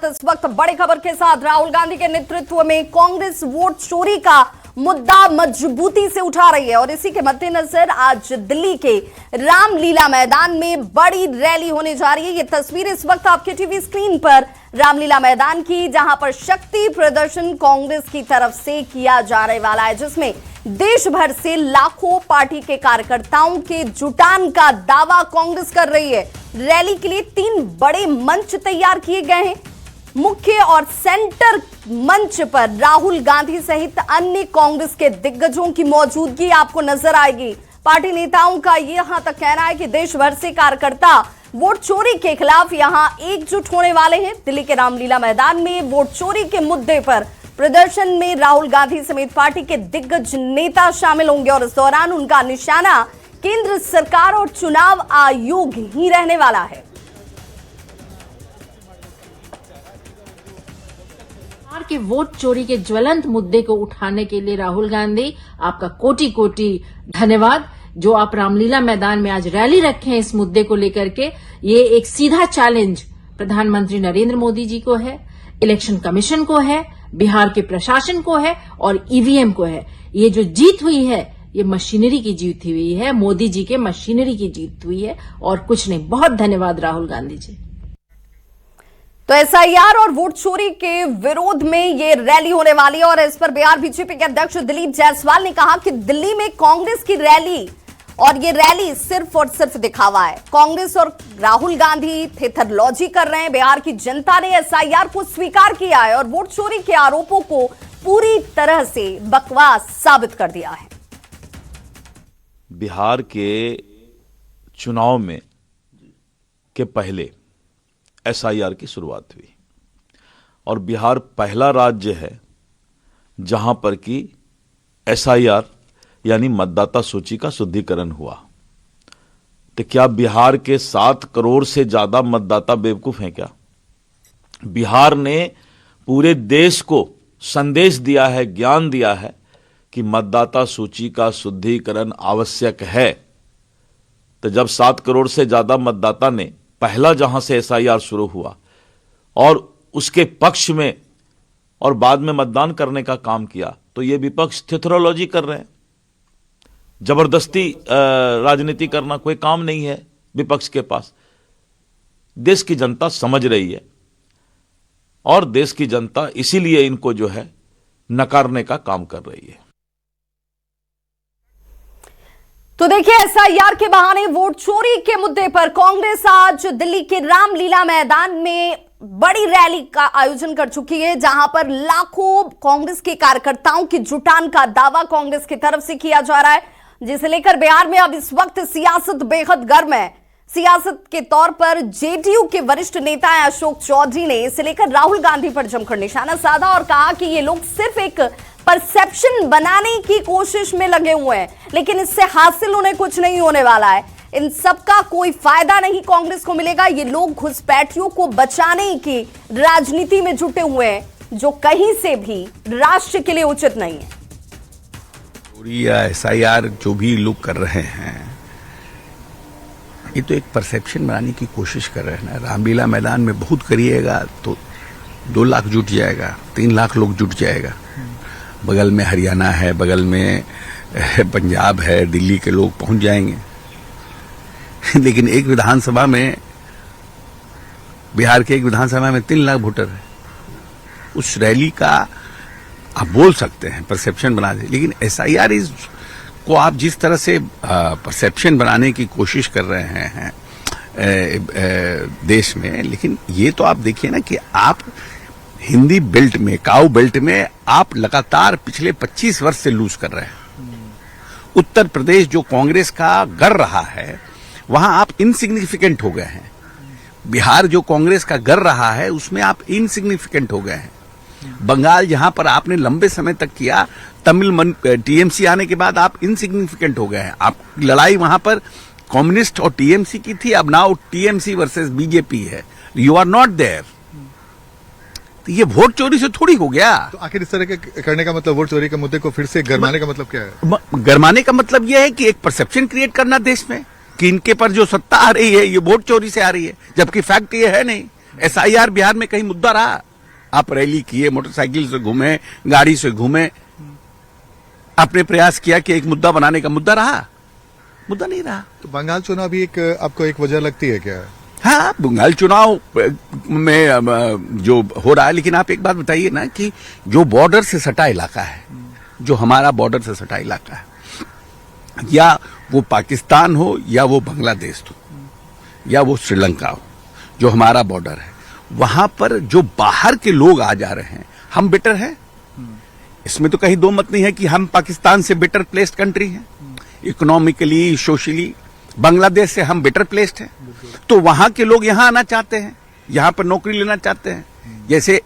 साथ इस वक्त बड़ी खबर के साथ राहुल गांधी के नेतृत्व में कांग्रेस वोट चोरी का मुद्दा मजबूती से उठा रही है और इसी के मद्देनजर आज दिल्ली के रामलीला मैदान में बड़ी रैली होने जा रही है। ये तस्वीर इस वक्त आपके टीवी स्क्रीन पर रामलीला मैदान की, जहां पर शक्ति प्रदर्शन कांग्रेस की तरफ से किया जाने वाला है, जिसमें देश भर से लाखों पार्टी के कार्यकर्ताओं के जुटान का दावा कांग्रेस कर रही है। रैली के लिए 3 बड़े मंच तैयार किए गए हैं। मुख्य और सेंटर मंच पर राहुल गांधी सहित अन्य कांग्रेस के दिग्गजों की मौजूदगी आपको नजर आएगी। पार्टी नेताओं का यहां तक कहना है कि देश भर से कार्यकर्ता वोट चोरी के खिलाफ यहां एकजुट होने वाले हैं। दिल्ली के रामलीला मैदान में वोट चोरी के मुद्दे पर प्रदर्शन में राहुल गांधी समेत पार्टी के दिग्गज नेता शामिल होंगे और इस दौरान उनका निशाना केंद्र सरकार और चुनाव आयोग ही रहने वाला है। के वोट चोरी के ज्वलंत मुद्दे को उठाने के लिए राहुल गांधी, आपका कोटि कोटि धन्यवाद। जो आप रामलीला मैदान में आज रैली रखे हैं इस मुद्दे को लेकर के, ये एक सीधा चैलेंज प्रधानमंत्री नरेंद्र मोदी जी को है, इलेक्शन कमीशन को है, बिहार के प्रशासन को है और ईवीएम को है। ये जो जीत हुई है ये मशीनरी की जीत हुई है, मोदी जी के मशीनरी की जीत हुई है और कुछ नहीं। बहुत धन्यवाद राहुल गांधी जी। तो एसआईआर और वोट चोरी के विरोध में ये रैली होने वाली है और इस पर बिहार बीजेपी के अध्यक्ष दिलीप जायसवाल ने कहा कि दिल्ली में कांग्रेस की रैली और ये रैली सिर्फ और सिर्फ दिखावा है। कांग्रेस और राहुल गांधी थेथरलॉजी कर रहे हैं। बिहार की जनता ने एसआईआर को स्वीकार किया है और वोट चोरी के आरोपों को पूरी तरह से बकवास साबित कर दिया है। बिहार के चुनाव में के पहले एसआईआर की शुरुआत हुई और बिहार पहला राज्य है जहां पर कि एसआईआर यानी मतदाता सूची का शुद्धिकरण हुआ। तो क्या बिहार के 7 करोड़ से ज्यादा मतदाता बेवकूफ हैं क्या? बिहार ने पूरे देश को संदेश दिया है, ज्ञान दिया है कि मतदाता सूची का शुद्धिकरण आवश्यक है। तो जब 7 करोड़ से ज्यादा मतदाता ने पहला जहां से एसआईआर शुरू हुआ और उसके पक्ष में और बाद में मतदान करने का काम किया, तो ये विपक्ष थेथरोलॉजी कर रहे हैं। जबरदस्ती राजनीति करना कोई काम नहीं है विपक्ष के पास। देश की जनता समझ रही है और देश की जनता इसीलिए इनको जो है नकारने का काम कर रही है। तो देखिए, एसआईआर के बहाने वोट चोरी के मुद्दे पर कांग्रेस आज दिल्ली के रामलीला मैदान में बड़ी रैली का आयोजन कर चुकी है, जहां पर लाखों कांग्रेस के कार्यकर्ताओं की जुटान का दावा कांग्रेस की तरफ से किया जा रहा है, जिसे लेकर बिहार में अब इस वक्त सियासत बेहद गर्म है। सियासत के तौर पर जेडीयू के वरिष्ठ नेता अशोक चौधरी ने इसे लेकर राहुल गांधी पर जमकर निशाना साधा और कहा कि ये लोग सिर्फ एक परसेप्शन बनाने की कोशिश में लगे हुए हैं, लेकिन इससे हासिल उन्हें कुछ नहीं होने वाला है। इन सबका कोई फायदा नहीं कांग्रेस को मिलेगा। ये लोग घुसपैठियों को बचाने की राजनीति में जुटे हुए हैं, जो कहीं से भी राष्ट्र के लिए उचित नहीं है। या एसआईआर जो भी लोग कर रहे हैं, ये तो एक परसेप्शन बनाने की कोशिश कर रहे हैं ना। रामलीला मैदान में बहुत करिएगा तो 2 लाख जुट जाएगा, 3 लाख लोग जुट जाएगा। बगल में हरियाणा है, बगल में पंजाब है, दिल्ली के लोग पहुंच जाएंगे। लेकिन एक विधानसभा में, बिहार के एक विधानसभा में 3 लाख वोटर है। उस रैली का आप बोल सकते हैं परसेप्शन बना दे, लेकिन एसआईआर को आप जिस तरह से परसेप्शन बनाने की कोशिश कर रहे हैं देश में, लेकिन ये तो आप देखिए ना कि आप हिंदी बेल्ट में, काऊ बेल्ट में आप लगातार पिछले 25 वर्ष से लूज कर रहे हैं। उत्तर प्रदेश जो कांग्रेस का गढ़ रहा है, वहां आप इनसिग्निफिकेंट हो गए हैं। बिहार जो कांग्रेस का गढ़ रहा है, उसमें आप इनसिग्निफिकेंट हो गए हैं। बंगाल जहां पर आपने लंबे समय तक किया, तमिल टीएमसी आने के बाद आप इनसिग्निफिकेंट हो गए हैं। आप लड़ाई वहां पर कम्युनिस्ट और टीएमसी की थी, अब नाउ टीएमसी वर्सेस बीजेपी है। You are not there. तो ये वोट चोरी से थोड़ी हो गया। तो आखिर इस तरह के करने का मतलब, वोट चोरी के मुद्दे को फिर से गरमाने का मतलब क्या है? गरमाने का मतलब यह है कि एक परसेप्शन क्रिएट करना देश में कि इनके पर जो सत्ता आ रही है ये वोट चोरी से आ रही है, जबकि फैक्ट ये है नहीं। एसआईआर बिहार में कहीं मुद्दा रहा? आप रैली किए, मोटरसाइकिल से घूमे, गाड़ी से घूमे, आपने प्रयास किया कि एक मुद्दा बनाने का, मुद्दा रहा? मुद्दा नहीं रहा। तो बंगाल चुनाव भी एक आपको एक वजह लगती है क्या? हाँ, बंगाल चुनाव में जो हो रहा है, लेकिन आप एक बात बताइए ना कि जो बॉर्डर से सटा इलाका है, जो हमारा बॉर्डर से सटा इलाका है, या वो पाकिस्तान हो या वो बांग्लादेश हो या वो श्रीलंका हो, जो हमारा बॉर्डर है, वहां पर जो बाहर के लोग आ जा रहे हैं, हम बेटर हैं। इसमें तो कहीं दो मत नहीं है कि हम पाकिस्तान से बेटर प्लेस्ड कंट्री हैं, इकोनॉमिकली, सोशली। बांग्लादेश से हम बेटर प्लेस्ड हैं, तो वहां के लोग यहां आना चाहते हैं, यहां पर नौकरी लेना चाहते हैं। जैसे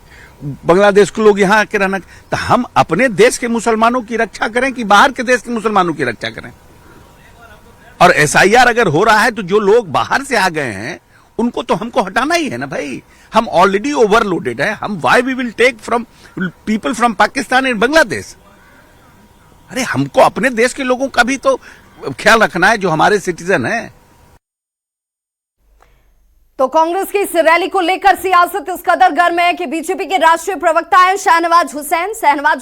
बांग्लादेश के लोग यहां आके रहना, तो हम अपने देश के मुसलमानों की रक्षा करें कि बाहर के देश के मुसलमानों की रक्षा करें? और एसआईआर अगर हो रहा है तो जो लोग बाहर से आ गए हैं उनको तो हमको हटाना ही है ना भाई। हम ऑलरेडी ओवरलोडेड है। हम why we will take from people from Pakistan and Bangladesh? अरे हमको अपने देश के लोगों का भी तो ख्याल रखना है, जो हमारे सिटीजन हैं। तो कांग्रेस की इस रैली को लेकर सियासत इस कदर गर्म है कि बीजेपी के राष्ट्रीय प्रवक्ता हैं शहनवाज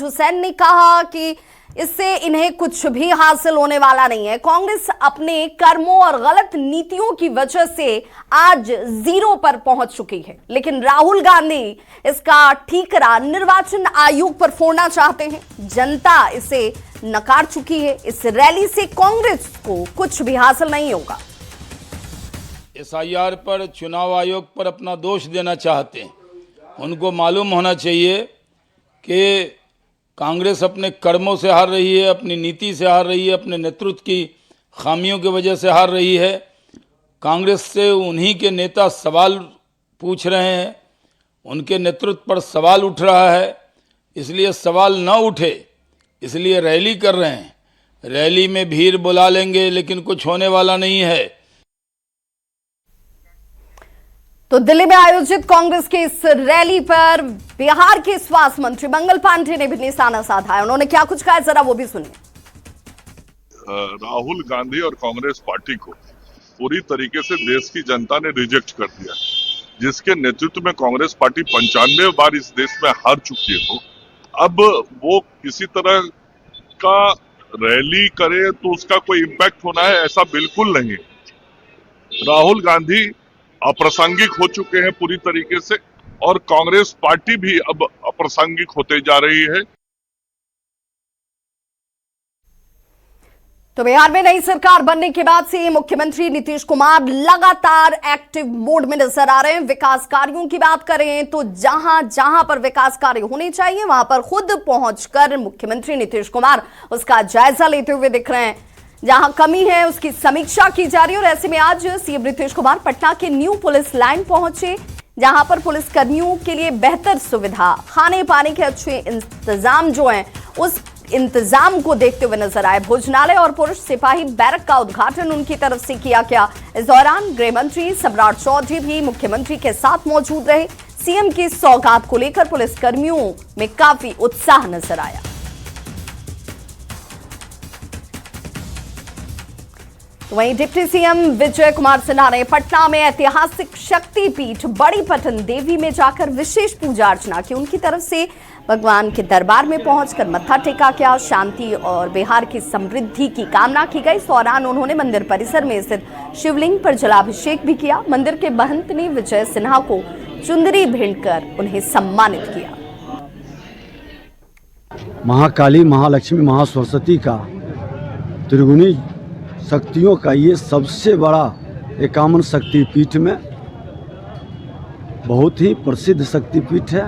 हुसैन ने कहा कि इससे इन्हें कुछ भी हासिल होने वाला नहीं है। कांग्रेस अपने कर्मों और गलत नीतियों की वजह से आज जीरो पर पहुंच चुकी है, लेकिन राहुल गांधी इसका ठीकरा निर्वाचन आयोग पर फोड़ना चाहते हैं। जनता इसे नकार चुकी है। इस रैली से कांग्रेस को कुछ भी हासिल नहीं होगा। एसआईआर पर चुनाव आयोग पर अपना दोष देना चाहते हैं। उनको मालूम होना चाहिए कि कांग्रेस अपने कर्मों से हार रही है, अपनी नीति से हार रही है, अपने नेतृत्व की खामियों की वजह से हार रही है। कांग्रेस से उन्हीं के नेता सवाल पूछ रहे हैं, उनके नेतृत्व पर सवाल उठ रहा है, इसलिए सवाल न उठे इसलिए रैली कर रहे हैं। रैली में भीड़ बुला लेंगे लेकिन कुछ होने वाला नहीं है। तो दिल्ली में आयोजित कांग्रेस के इस रैली पर बिहार के स्वास्थ्य मंत्री मंगल पांडे ने भी निशाना साधा है। उन्होंने क्या कुछ कहा, जरा वो भी सुनिए। राहुल गांधी और कांग्रेस पार्टी को पूरी तरीके से देश की जनता ने रिजेक्ट कर दिया, जिसके नेतृत्व में कांग्रेस पार्टी 95 बार इस देश में हार चुकी हो। अब वो किसी तरह का रैली करे तो उसका कोई इम्पैक्ट होना है, ऐसा बिल्कुल नहीं। राहुल गांधी अप्रासंगिक हो चुके हैं पूरी तरीके से, और कांग्रेस पार्टी भी अब अप्रासंगिक होते जा रही है। तो बिहार में नई सरकार बनने के बाद से मुख्यमंत्री नीतीश कुमार लगातार एक्टिव मोड में नजर आ रहे हैं। विकास कार्यों की बात करें तो जहां जहां पर विकास कार्य होने चाहिए वहां पर खुद पहुंचकर मुख्यमंत्री नीतीश कुमार उसका जायजा लेते हुए दिख रहे हैं। जहां कमी है उसकी समीक्षा की जा रही है। और ऐसे में आज सीएम नीतीश कुमार पटना के न्यू पुलिस लाइन पहुंचे, जहां पर पुलिस कर्मियों के लिए बेहतर सुविधा, खाने पाने के अच्छे इंतजाम जो हैं उस इंतजाम को देखते हुए नजर आए। भोजनालय और पुरुष सिपाही बैरक का उद्घाटन उनकी तरफ से किया गया। इस दौरान गृह मंत्री सम्राट चौधरी भी मुख्यमंत्री के साथ मौजूद रहे। सीएम की सौगात को लेकर पुलिस कर्मियों में काफी उत्साह नजर आया। वहीं डिप्टी सीएम विजय कुमार सिन्हा ने पटना में ऐतिहासिक शक्तिपीठ बड़ी पटन देवी में जाकर विशेष पूजा अर्चना की। उनकी तरफ से भगवान के दरबार में पहुंचकर मत्था टेका गया। शांति और बिहार की समृद्धि की कामना की गई। इस दौरान उन्होंने मंदिर परिसर में स्थित शिवलिंग पर जलाभिषेक भी किया। मंदिर के महंत ने विजय सिन्हा को चुंदरी भेंटकर उन्हें सम्मानित किया। महाकाली, महालक्ष्मी, महासरस्वती का त्रिगुणी शक्तियों का ये सबसे बड़ा 51 शक्तिपीठ में बहुत ही प्रसिद्ध शक्तिपीठ है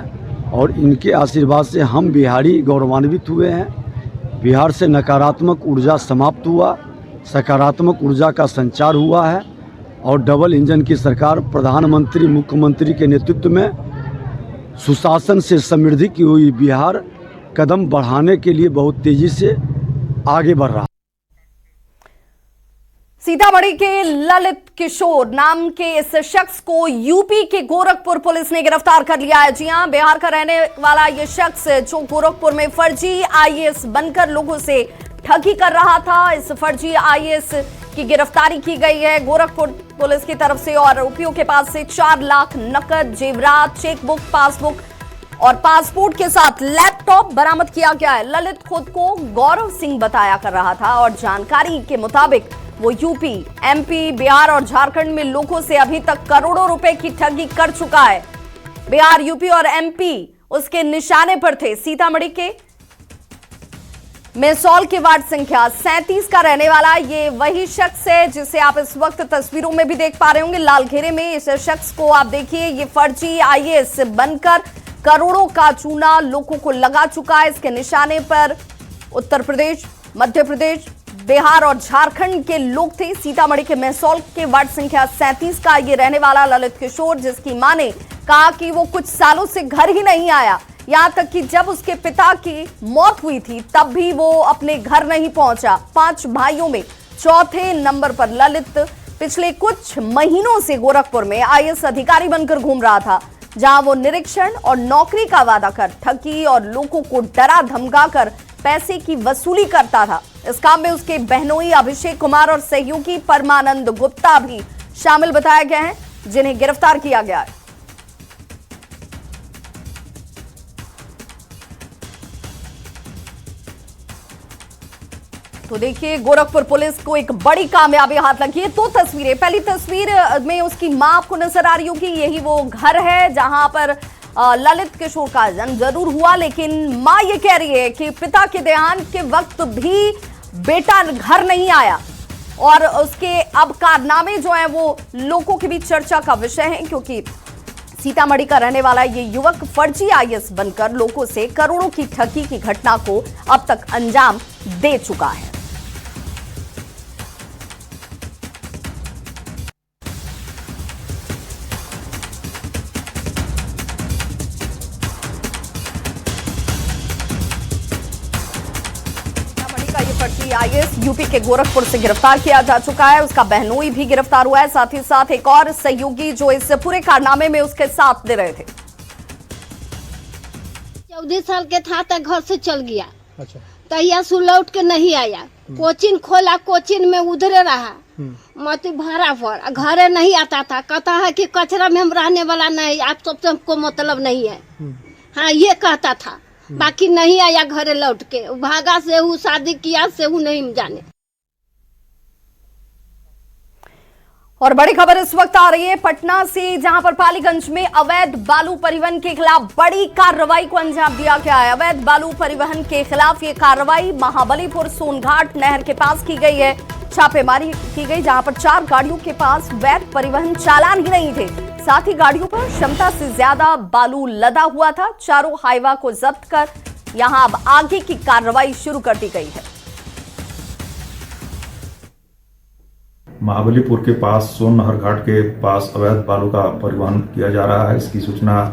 और इनके आशीर्वाद से हम बिहारी गौरवान्वित हुए हैं। बिहार से नकारात्मक ऊर्जा समाप्त हुआ, सकारात्मक ऊर्जा का संचार हुआ है और डबल इंजन की सरकार प्रधानमंत्री मुख्यमंत्री के नेतृत्व में सुशासन से समृद्धि की हुई बिहार कदम बढ़ाने के लिए बहुत तेजी से आगे बढ़ रहा। सीतामढ़ी के ललित किशोर नाम के इस शख्स को यूपी के गोरखपुर पुलिस ने गिरफ्तार कर लिया है। जी हां, बिहार का रहने वाला यह शख्स जो गोरखपुर में फर्जी आईएएस बनकर लोगों से ठगी कर रहा था। इस फर्जी आईएएस की गिरफ्तारी की गई है गोरखपुर पुलिस की तरफ से और आरोपियों के पास से 4 लाख नकद, जेवरात, चेकबुक, पासबुक और पासपोर्ट के साथ लैपटॉप बरामद किया गया है। ललित खुद को गौरव सिंह बताया कर रहा था और जानकारी के मुताबिक वो यूपी, एमपी, बिहार और झारखंड में लोगों से अभी तक करोड़ों रुपए की ठगी कर चुका है। बिहार, यूपी और एमपी उसके निशाने पर थे। सीतामढ़ी के मेसौल के वार्ड संख्या 37 का रहने वाला ये वही शख्स है जिसे आप इस वक्त तस्वीरों में भी देख पा रहे होंगे लाल घेरे में। इस शख्स को आप देखिए, ये फर्जी आईएएस बनकर करोड़ों का चूना लोगों को लगा चुका है। इसके निशाने पर उत्तर प्रदेश, मध्य प्रदेश, बिहार और झारखंड के लोग थे। सीतामढ़ी के मेसौल के वार्ड संख्या 37 का ये रहने वाला ललित किशोर, जिसकी मां ने कहा कि वो कुछ सालों से घर ही नहीं आया, यहां तक कि जब उसके पिता की मौत हुई थी तब भी वो अपने घर नहीं पहुंचा। 5 भाइयों में चौथे नंबर पर ललित पिछले कुछ महीनों से गोरखपुर में आईएएस अधिकारी बनकर घूम रहा था, जहां वो निरीक्षण और नौकरी का वादा कर ठगी और लोगों को डरा धमकाकर पैसे की वसूली करता था। इस काम में उसके बहनोई अभिषेक कुमार और सहयोगी परमानंद गुप्ता भी शामिल बताए गए हैं, जिन्हें गिरफ्तार किया गया है। तो देखिए, गोरखपुर पुलिस को एक बड़ी कामयाबी हाथ लगी है। 2 तस्वीरें, पहली तस्वीर में उसकी मां आपको नजर आ रही होगी, यही वो घर है जहां पर ललित किशोर का जन्म जरूर हुआ, लेकिन मां ये कह रही है कि पिता के देहांत के वक्त भी बेटा घर नहीं आया और उसके अब कारनामे जो हैं वो लोगों के बीच चर्चा का विषय है, क्योंकि सीतामढ़ी का रहने वाला ये युवक फर्जी आईएएस बनकर लोगों से करोड़ों की ठगी की घटना को अब तक अंजाम दे चुका है। आईएएस यूपी के गोरखपुर से गिरफ्तार किया जा चुका है। उसका बहनोई भी गिरफ्तार हुआ है, साथ ही साथ एक और सहयोगी जो इस पूरे कारनामे में उसके साथ दे रहे थे। 14 साल के था तो घर से चल गया। अच्छा। तैया सु लौट के नहीं आया। कोचिंग खोला, कोचिंग में उधरे रहा, मत भाड़ा पर घरे नहीं आता था। कहता है कि कचरा में हम रहने वाला नहीं, आप सबसे हमको मतलब नहीं है। हाँ, ये कहता था, बाकी नहीं आया घरे लौट के, भागा से हूँ, शादी किया से हूँ, नहीं जाने। और बड़ी खबर इस वक्त आ रही है पटना से, जहां पर पालीगंज में अवैध बालू परिवहन के खिलाफ बड़ी कार्रवाई को अंजाम दिया गया है। अवैध बालू परिवहन के खिलाफ ये कार्रवाई महाबलीपुर सोनघाट नहर के पास की गई है। छापेमारी की गई जहां पर 4 गाड़ियों के पास वैध परिवहन चालान ही नहीं थे, साथ ही गाड़ियों पर क्षमता से ज्यादा बालू लदा हुआ था। चारों हाईवा को जब्त कर यहां अब आगे की कार्रवाई शुरू कर दी गई है। महाबलीपुर के पास सोन नहर घाट के पास अवैध बालू का परिवहन किया जा रहा है। इसकी सूचना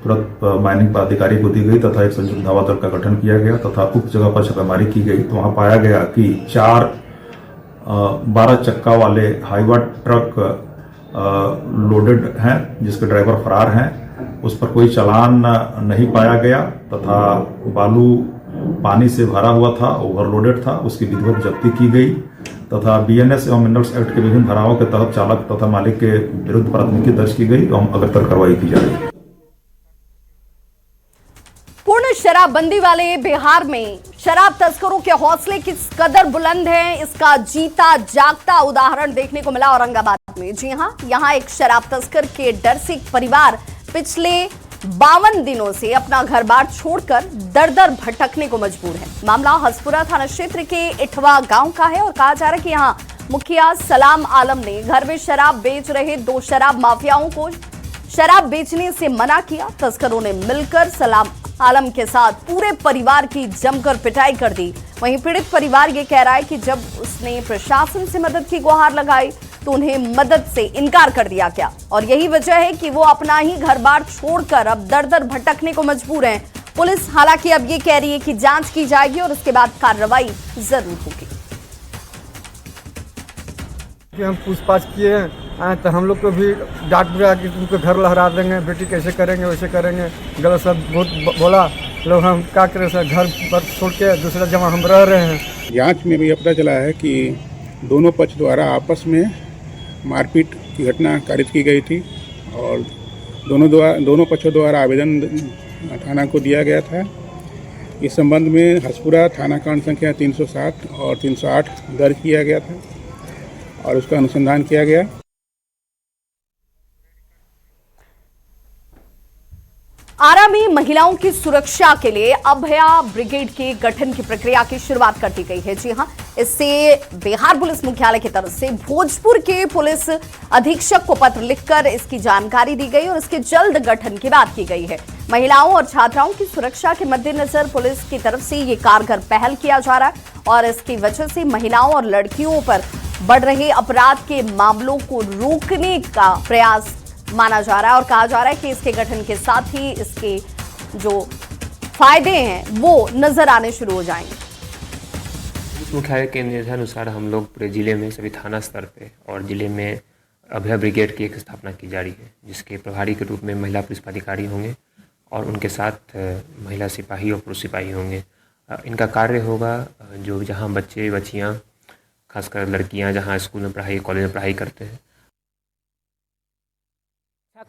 तुरंत माइनिंग पदाधिकारी को दी गई तथा एक संयुक्त धावा दल का गठन किया गया तथा उक्त जगह पर छापेमारी की गई तो वहां पाया गया कि 4 12 चक्का वाले हाईवा ट्रक लोडेड हैं, जिसके ड्राइवर फरार हैं। उस पर कोई चालान नहीं पाया गया तथा बालू पानी से भरा हुआ था, ओवरलोडेड था। उसकी विधिवत जब्ती की गई तथा बीएनएस एवं मिनरल्स एक्ट के विभिन्न धाराओं के तहत चालक तथा मालिक के विरुद्ध प्राथमिकी दर्ज की गई एवं अग्रतर कार्रवाई की जा रही है। पूर्ण शराबबंदी वाले बिहार में शराब तस्करों के हौसले किस कदर बुलंद हैं, इसका जीता जागता उदाहरण देखने को मिला औरंगाबाद में। जी हां, यहां एक शराब तस्कर के डर से एक परिवार पिछले 52 दिनों से अपना घर बार छोड़कर दर दर भटकने को मजबूर है। मामला हसपुरा थाना क्षेत्र के इठवा गांव का है और कहा जा रहा है कि यहां मुखिया सलाम आलम ने घर में शराब बेच रहे 2 शराब माफियाओं को शराब बेचने से मना किया। तस्करों ने मिलकर सलाम आलम के साथ पूरे परिवार की जमकर पिटाई कर दी। वहीं पीड़ित परिवार ये कह रहा है कि जब उसने प्रशासन से मदद की गुहार लगाई तो उन्हें मदद से इनकार कर दिया गया और यही वजह है कि वो अपना ही घर बार छोड़कर अब दर दर भटकने को मजबूर हैं। पुलिस हालांकि अब ये कह रही है कि जांच की जाएगी और उसके बाद कार्रवाई जरूर होगी। हम पूछताछ किए हैं तो हम लोग को भी डांट दिया कि तुमको घर लहरा देंगे, बेटी कैसे करेंगे वैसे करेंगे, गलत सब बहुत बोला। लोग हम क्या करें सर, घर पर छोड़ के दूसरा जगह हम रह रहे हैं। जांच में भी पता चला है कि दोनों पक्ष द्वारा आपस में मारपीट की घटना कारित की गई थी और दोनों पक्षों द्वारा आवेदन थाना को दिया गया था। इस संबंध में हसपुरा थाना कांड संख्या 307 और 308 दर्ज किया गया था और उसका अनुसंधान किया गया। आरा में महिलाओं की सुरक्षा के लिए अभया ब्रिगेड के गठन की प्रक्रिया की शुरुआत कर दी गई है। जी हां, इससे बिहार पुलिस मुख्यालय की तरफ से भोजपुर के पुलिस अधीक्षक को पत्र लिखकर इसकी जानकारी दी गई और इसके जल्द गठन की बात की गई है। महिलाओं और छात्राओं की सुरक्षा के मद्देनजर पुलिस की तरफ से ये कारगर पहल किया जा रहा है और इसकी वजह से महिलाओं और लड़कियों पर बढ़ रहे अपराध के मामलों को रोकने का प्रयास माना जा रहा है और कहा जा रहा है कि इसके गठन के साथ ही इसके जो फायदे हैं वो नजर आने शुरू हो जाएंगे। मुख्यालय के निर्देशानुसार हम लोग पूरे जिले में सभी थाना स्तर पे और जिले में अभया ब्रिगेड की एक स्थापना की जा रही है, जिसके प्रभारी के रूप में महिला पुलिस पदाधिकारी होंगे और उनके साथ महिला सिपाही और पुरुष सिपाही होंगे। इनका कार्य होगा जो जहाँ बच्चे बच्चियाँ खासकर लड़कियाँ जहाँ स्कूल में पढ़ाई कॉलेज में पढ़ाई करते हैं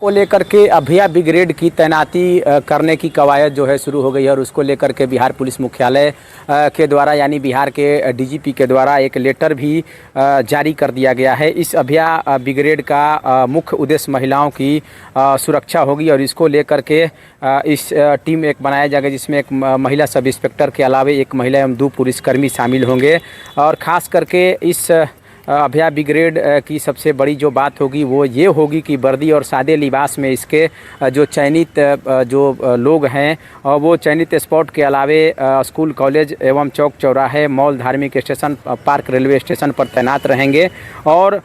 को लेकर के अभया ब्रिगेड की तैनाती करने की कवायद जो है शुरू हो गई है और उसको लेकर के बिहार पुलिस मुख्यालय के द्वारा यानी बिहार के डीजीपी के द्वारा एक लेटर भी जारी कर दिया गया है। इस अभया ब्रिगेड का मुख्य उद्देश्य महिलाओं की सुरक्षा होगी और इसको लेकर के इस टीम एक बनाया जाएगा जिसमें एक महिला सब इंस्पेक्टर के अलावा एक महिला एवं 2 पुलिसकर्मी शामिल होंगे और ख़ास करके इस अभया ब्रिगेड की सबसे बड़ी जो बात होगी वो ये होगी कि वर्दी और सादे लिबास में इसके जो चयनित जो लोग हैं वो चयनित स्पॉट के अलावे स्कूल कॉलेज एवं चौक चौराहे मॉल धार्मिक स्टेशन पार्क रेलवे स्टेशन पर तैनात रहेंगे और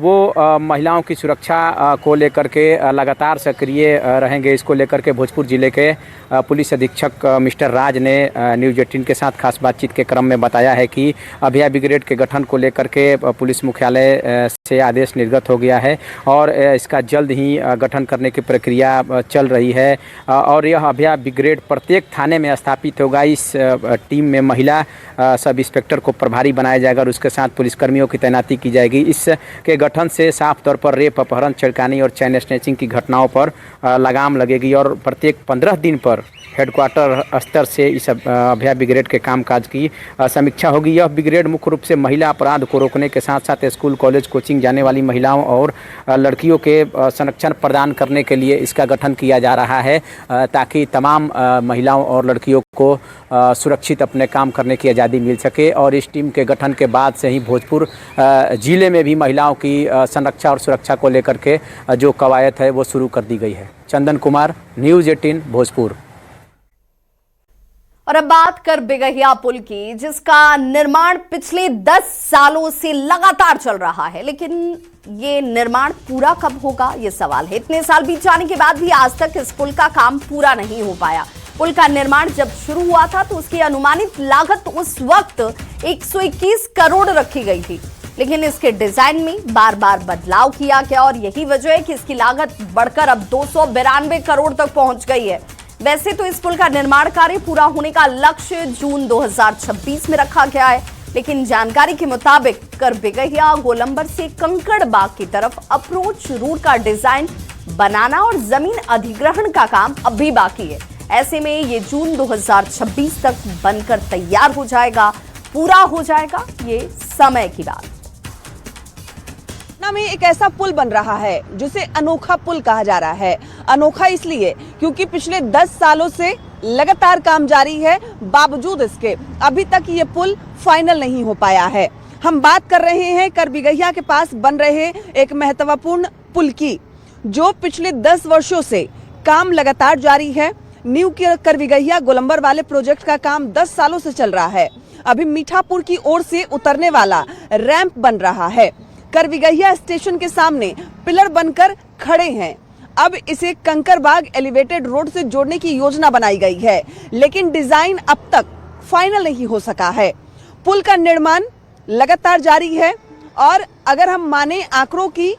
वो महिलाओं की सुरक्षा को लेकर के लगातार सक्रिय रहेंगे। इसको लेकर के भोजपुर जिले के पुलिस अधीक्षक मिस्टर राज ने न्यूज़ 18 के साथ खास बातचीत के क्रम में बताया है कि अभया ब्रिगेड के गठन को लेकर के पुलिस मुख्यालय से आदेश निर्गत हो गया है और इसका जल्द ही गठन करने की प्रक्रिया चल रही है और यह अभया ब्रिगेड प्रत्येक थाने में स्थापित होगा। इस टीम में महिला सब इंस्पेक्टर को प्रभारी बनाया जाएगा और उसके साथ पुलिसकर्मियों की तैनाती की जाएगी। इस के गठन से साफ तौर पर रेप अपहरण छेड़खानी और चैन स्नैचिंग की घटनाओं पर लगाम लगेगी और प्रत्येक 15 दिन पर हेडक्वार्टर स्तर से इस अभया ब्रिगेड के कामकाज की समीक्षा होगी। यह ब्रिगेड मुख्य रूप से महिला अपराध को रोकने के साथ साथ स्कूल कॉलेज कोचिंग जाने वाली महिलाओं और लड़कियों के संरक्षण प्रदान करने के लिए इसका गठन किया जा रहा है ताकि तमाम महिलाओं और लड़कियों को सुरक्षित अपने काम करने की आज़ादी मिल सके और इस टीम के गठन के बाद से ही भोजपुर जिले में भी महिलाओं की संरक्षा और सुरक्षा को लेकर के जो कवायद है वो शुरू कर दी गई है। चंदन कुमार, न्यूज़ 18 भोजपुर। और अब बात कर बिगहिया पुल की, जिसका निर्माण पिछले 10 सालों से लगातार चल रहा है, लेकिन ये निर्माण पूरा कब होगा ये सवाल है। इतने साल बीत जाने के बाद भी आज तक इस पुल का काम पूरा नहीं हो पाया। पुल का निर्माण जब शुरू हुआ था तो उसकी अनुमानित लागत उस वक्त 121 करोड़ रखी गई थी, लेकिन इसके डिजाइन में बार बार बदलाव किया गया और यही वजह है कि इसकी लागत बढ़कर अब 292 करोड़ तक पहुंच गई है। वैसे तो इस पुल का निर्माण कार्य पूरा होने का लक्ष्य जून 2026 में रखा गया है, लेकिन जानकारी के मुताबिक करबिगहिया गोलंबर से कंकड़बाग की तरफ अप्रोच रूट का डिजाइन बनाना और जमीन अधिग्रहण का काम अभी बाकी है। ऐसे में ये जून 2026 तक बनकर तैयार हो जाएगा, पूरा हो जाएगा, ये समय की बात। पटना में एक ऐसा पुल बन रहा है जिसे अनोखा पुल कहा जा रहा है। अनोखा इसलिए क्योंकि पिछले 10 सालों से लगातार काम जारी है, बावजूद इसके अभी तक ये पुल फाइनल नहीं हो पाया है। हम बात कर रहे हैं करबिगहिया के पास बन रहे एक महत्वपूर्ण पुल की, जो पिछले 10 वर्षों से काम लगातार जारी है। न्यू करबिगहिया गोलंबर वाले प्रोजेक्ट का काम 10 सालों से चल रहा है। अभी मीठापुर की ओर से उतरने वाला रैंप बन रहा है। करबिगहिया स्टेशन के सामने पिलर बनकर खड़े हैं। अब इसे कंकड़बाग एलिवेटेड रोड से जोड़ने की योजना बनाई गई है, लेकिन डिजाइन अब तक फाइनल नहीं हो सका है। पुल का निर्माण लगातार जारी है और अगर हम माने आंकड़ों की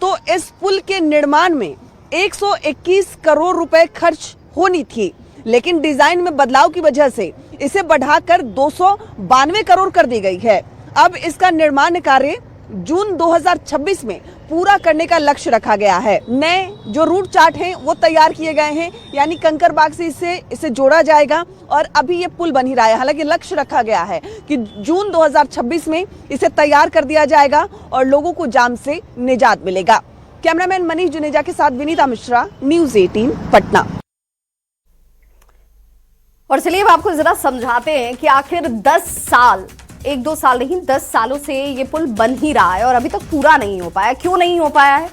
तो इस पुल के निर्माण में 121 करोड़ रुपए खर्च होनी थी, लेकिन डिजाइन में बदलाव की वजह से इसे बढ़ाकर 292 करोड़ कर दी गई है। अब इसका निर्माण कार्य जून 2026 में पूरा करने का लक्ष्य रखा गया है। नए जो रूट चार्ट हैं वो तैयार किए गए हैं, यानी कंकरबाग से इसे जोड़ा जाएगा और अभी ये पुल बन ही रहा है। हालांकि लक्ष्य रखा गया है कि जून 2026 में इसे तैयार कर दिया जाएगा और लोगों को जाम से निजात मिलेगा। कैमरामैन मनीष जुनेजा के साथ विनीता मिश्रा, न्यूज़ 18 पटना। और चलिए अब आपको जरा समझाते हैं कि आखिर 10 साल, 1-2 साल नहीं 10 सालों से ये पुल बन ही रहा है और अभी तक पूरा नहीं हो पाया। क्यों नहीं हो पाया है,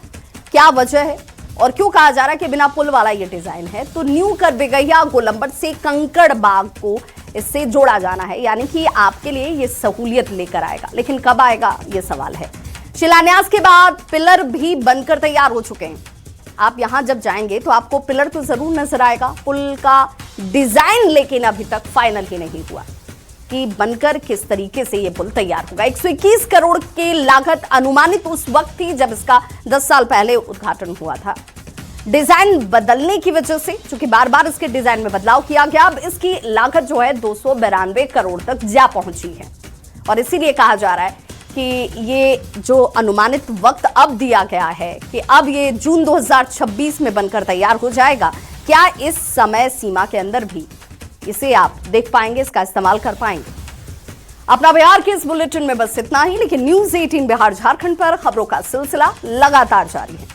क्या वजह है और क्यों कहा जा रहा है कि बिना पुल वाला ये डिजाइन है? तो न्यू करबेगहिया गोलंबर से कंकड़बाग को इससे जोड़ा जाना है, यानी कि आपके लिए ये सहूलियत लेकर आएगा। लेकिन कब आएगा ये सवाल है। शिलान्यास के बाद पिलर भी बनकर तैयार हो चुके हैं। आप यहां जब जाएंगे तो आपको पिलर तो जरूर नजर आएगा, पुल का डिजाइन लेकिन अभी तक फाइनल ही नहीं हुआ कि बनकर किस तरीके से ये पुल तैयार होगा। 121 करोड़ की लागत अनुमानित उस वक्त थी जब इसका 10 साल पहले उद्घाटन हुआ था। डिजाइन बदलने की वजह से, चूंकि बार बार इसके डिजाइन में बदलाव किया गया, अब इसकी लागत जो है 292 करोड़ तक जा पहुंची है। और इसीलिए कहा जा रहा है कि ये जो अनुमानित वक्त अब दिया गया है कि अब ये जून 2026 में बनकर तैयार हो जाएगा, क्या इस समय सीमा के अंदर भी इसे आप देख पाएंगे, इसका इस्तेमाल कर पाएंगे? अपना बिहार के इस बुलेटिन में बस इतना ही, लेकिन न्यूज़ 18 बिहार झारखंड पर खबरों का सिलसिला लगातार जारी है।